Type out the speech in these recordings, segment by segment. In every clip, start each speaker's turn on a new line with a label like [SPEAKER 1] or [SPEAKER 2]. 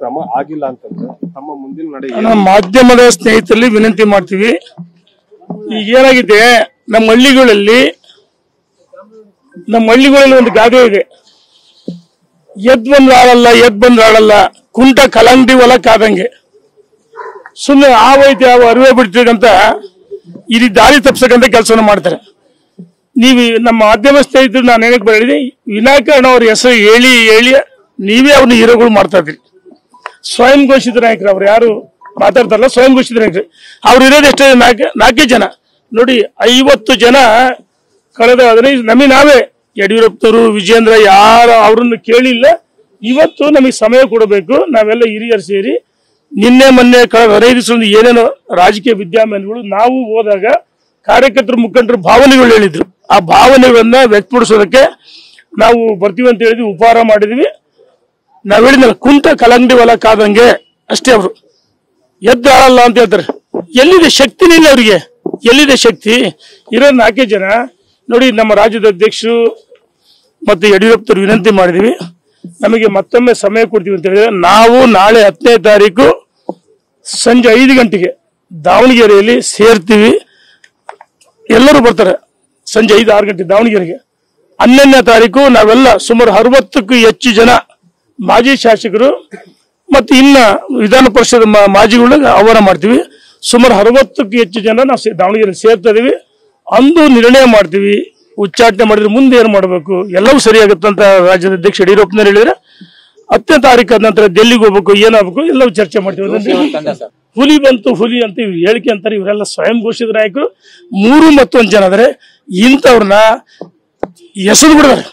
[SPEAKER 1] ಕ್ರಮ ಆಗಿಲ್ಲ ಅಂತಂದ್ರೆ ತಮ್ಮ ಮುಂದಿನ ನಡೆ
[SPEAKER 2] ಮಾಧ್ಯಮದ ಸ್ನೇಹಿತರಲ್ಲಿ ವಿನಂತಿ ಮಾಡ್ತೀವಿ. ಈಗ ಏನಾಗಿದೆ, ನಮ್ಮ ಹಳ್ಳಿಗಳಲ್ಲಿ ಒಂದು ಗಾದೆ ಇದೆ, ಎದ್ ಬಂದ್ರೆ ಆಳಲ್ಲ ಕುಂಟ ಕಲಂಗಡಿ ಹೊಲ ಕಾದಂಗೆ. ಸುಮ್ಮನೆ ಆವೈತೆ ಅರಿವೆ ಬಿಡ್ತೀರಂತ ಇಲ್ಲಿ ದಾರಿ ತಪ್ಸಕ್ಕಂತ ಕೆಲಸವನ್ನು ಮಾಡ್ತಾರೆ. ನೀವು ನಮ್ಮ ಮಾಧ್ಯಮ ಸ್ನೇಹಿತರು ನಾನು ಏನಕ್ಕೆ ಹೇಳಿದೆ, ವಿನಾಕಾರಣ ಅವ್ರ ಹೆಸರು ಹೇಳಿ ನೀವೇ ಅವ್ರನ್ನ ಹೀರೋಗಳು ಮಾಡ್ತಾ ಇದ್ರಿ. ಸ್ವಯಂ ಘೋಷಿತ ನಾಯಕರು ಅವ್ರು ಯಾರು ಮಾತಾಡ್ತಾರಲ್ಲ, ಸ್ವಯಂ ಘೋಷಿತ ನಾಯಕರು ಅವ್ರು ಇರೋದು ಎಷ್ಟೇ ನಾಲ್ಕೇ ಜನ ನೋಡಿ. 50 ಜನ ಕಳೆದ 15 ನಾವೇ ಯಡಿಯೂರಪ್ಪನವರು ವಿಜೇಂದ್ರ ಯಾರು ಅವ್ರನ್ನ ಕೇಳಿಲ್ಲ. ಇವತ್ತು ನಮಗೆ ಸಮಯ ಕೊಡಬೇಕು. ನಾವೆಲ್ಲ ಹಿರಿಯರು ಸೇರಿ ನಿನ್ನೆ ಮೊನ್ನೆ ಕಳೆದ 15 ದಿವಸದಿಂದ ಏನೇನೋ ರಾಜಕೀಯ ವಿದ್ಯಮಾನಗಳು ನಾವು ಹೋದಾಗ ಕಾರ್ಯಕರ್ತರು ಮುಖಂಡರು ಭಾವನೆಗಳು ಹೇಳಿದ್ರು. ಆ ಭಾವನೆಗಳನ್ನ ವ್ಯಕ್ತಪಡಿಸೋದಕ್ಕೆ ನಾವು ಬರ್ತೀವಿ ಅಂತ ಹೇಳಿದ್ವಿ, ಉಪಹಾರ ಮಾಡಿದ್ವಿ. ನಾವ್ ಹೇಳಿದ್ನಲ್ಲ, ಕುಂಟ ಕಲಂಗಡಿ ಹೊಲ ಕಾದಂಗೆ ಅಷ್ಟೇ. ಅವರು ಎದ್ದು ಆಳಲ್ಲ ಅಂತ ಹೇಳ್ತಾರೆ. ಎಲ್ಲಿದೆ ಶಕ್ತಿನೇ ಇಲ್ಲ ಅವರಿಗೆ, ಎಲ್ಲಿದೆ ಶಕ್ತಿ? ಇರೋ 4 ಜನ ನೋಡಿ. ನಮ್ಮ ರಾಜ್ಯದ ಅಧ್ಯಕ್ಷರು ಮತ್ತೆ ಯಡಿಯೂರಪ್ಪನವರು ವಿನಂತಿ ಮಾಡಿದೀವಿ, ನಮಗೆ ಮತ್ತೊಮ್ಮೆ ಸಮಯ ಕೊಡ್ತೀವಿ ಅಂತ ಹೇಳಿದ್ರೆ ನಾವು ನಾಳೆ 10ನೇ ತಾರೀಕು ಸಂಜೆ 5 ಗಂಟೆಗೆ ದಾವಣಗೆರೆಯಲ್ಲಿ ಸೇರ್ತೀವಿ. ಎಲ್ಲರೂ ಬರ್ತಾರೆ ಸಂಜೆ 5-6 ಗಂಟೆ ದಾವಣಗೆರೆಗೆ. 11ನೇ ತಾರೀಕು ನಾವೆಲ್ಲ ಸುಮಾರು 60ಕ್ಕೂ ಹೆಚ್ಚು ಜನ ಮಾಜಿ ಶಾಸಕರು ಮತ್ತೆ ಇನ್ನ ವಿಧಾನ ಪರಿಷತ್ ಮಾಜಿಗಳಿಗೆ ಆಹ್ವಾನ ಮಾಡ್ತೀವಿ. ಸುಮಾರು 60ಕ್ಕೂ ಹೆಚ್ಚು ಜನ ನಾವು ದಾವಣಗೆರೆ ಸೇರ್ತಾ ಇದೀವಿ. ಅಂದು ನಿರ್ಣಯ ಮಾಡ್ತೀವಿ, ಉಚ್ಚಾಟನೆ ಮಾಡಿದ್ರೆ ಮುಂದೆ ಏನ್ ಮಾಡಬೇಕು ಎಲ್ಲವೂ ಸರಿಯಾಗುತ್ತಂತ ರಾಜ್ಯದ ಅಧ್ಯಕ್ಷ ಯಡಿಯೂರಪ್ಪನವರು ಹೇಳಿದ್ರೆ 10ನೇ ತಾರೀಕು ನಂತರ ಡೆಲ್ಲಿಗೆ ಹೋಗ್ಬೇಕು, ಏನಾಗಬೇಕು ಎಲ್ಲವೂ ಚರ್ಚೆ ಮಾಡ್ತೀವಿ. ಹುಲಿ ಬಂತು ಹುಲಿ ಅಂತ ಇವ್ರು ಹೇಳಿಕೆ ಅಂತಾರೆ. ಇವರೆಲ್ಲ ಸ್ವಯಂ ಘೋಷಿತ ನಾಯಕರು. 3 ಮತ್ತೊಂದು ಜನ ಆದರೆ ಇಂಥವ್ರನ್ನ ಹೆಸರು ಬಿಡ್ತಾರೆ.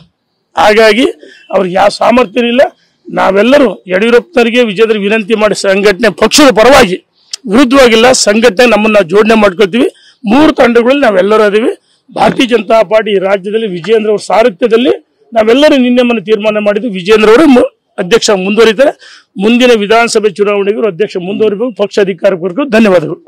[SPEAKER 2] ಹಾಗಾಗಿ ಅವ್ರಿಗೆ ಯಾವ ಸಾಮರ್ಥ್ಯ ಇಲ್ಲ. ನಾವೆಲ್ಲರೂ ಯಡಿಯೂರಪ್ಪನವರಿಗೆ ವಿಜೇಂದ್ರ ವಿನಂತಿ ಮಾಡಿ ಸಂಘಟನೆ ಪಕ್ಷದ ಪರವಾಗಿ ವಿರುದ್ಧವಾಗಿಲ್ಲ, ಸಂಘಟನೆ ನಮ್ಮನ್ನ ಜೋಡಣೆ ಮಾಡ್ಕೊಳ್ತೀವಿ. 3 ತಂಡಗಳಲ್ಲಿ ನಾವೆಲ್ಲರೂ ಅದೀವಿ. ಭಾರತೀಯ ಜನತಾ ಪಾರ್ಟಿ ರಾಜ್ಯದಲ್ಲಿ ವಿಜೇಂದ್ರ ಅವರ ಸಾರಥ್ಯದಲ್ಲಿ ನಾವೆಲ್ಲರೂ ನಿನ್ನೆ ಮೊನ್ನೆ ತೀರ್ಮಾನ ಮಾಡಿದ್ವಿ, ವಿಜೇಂದ್ರ ಅವರು ಅಧ್ಯಕ್ಷ ಮುಂದುವರಿತಾರೆ. ಮುಂದಿನ ವಿಧಾನಸಭೆ ಚುನಾವಣೆಗೂ ಅಧ್ಯಕ್ಷ ಮುಂದುವರಿಬೇಕು. ಪಕ್ಷ ಅಧಿಕಾರಕ್ಕೆ ಧನ್ಯವಾದಗಳು.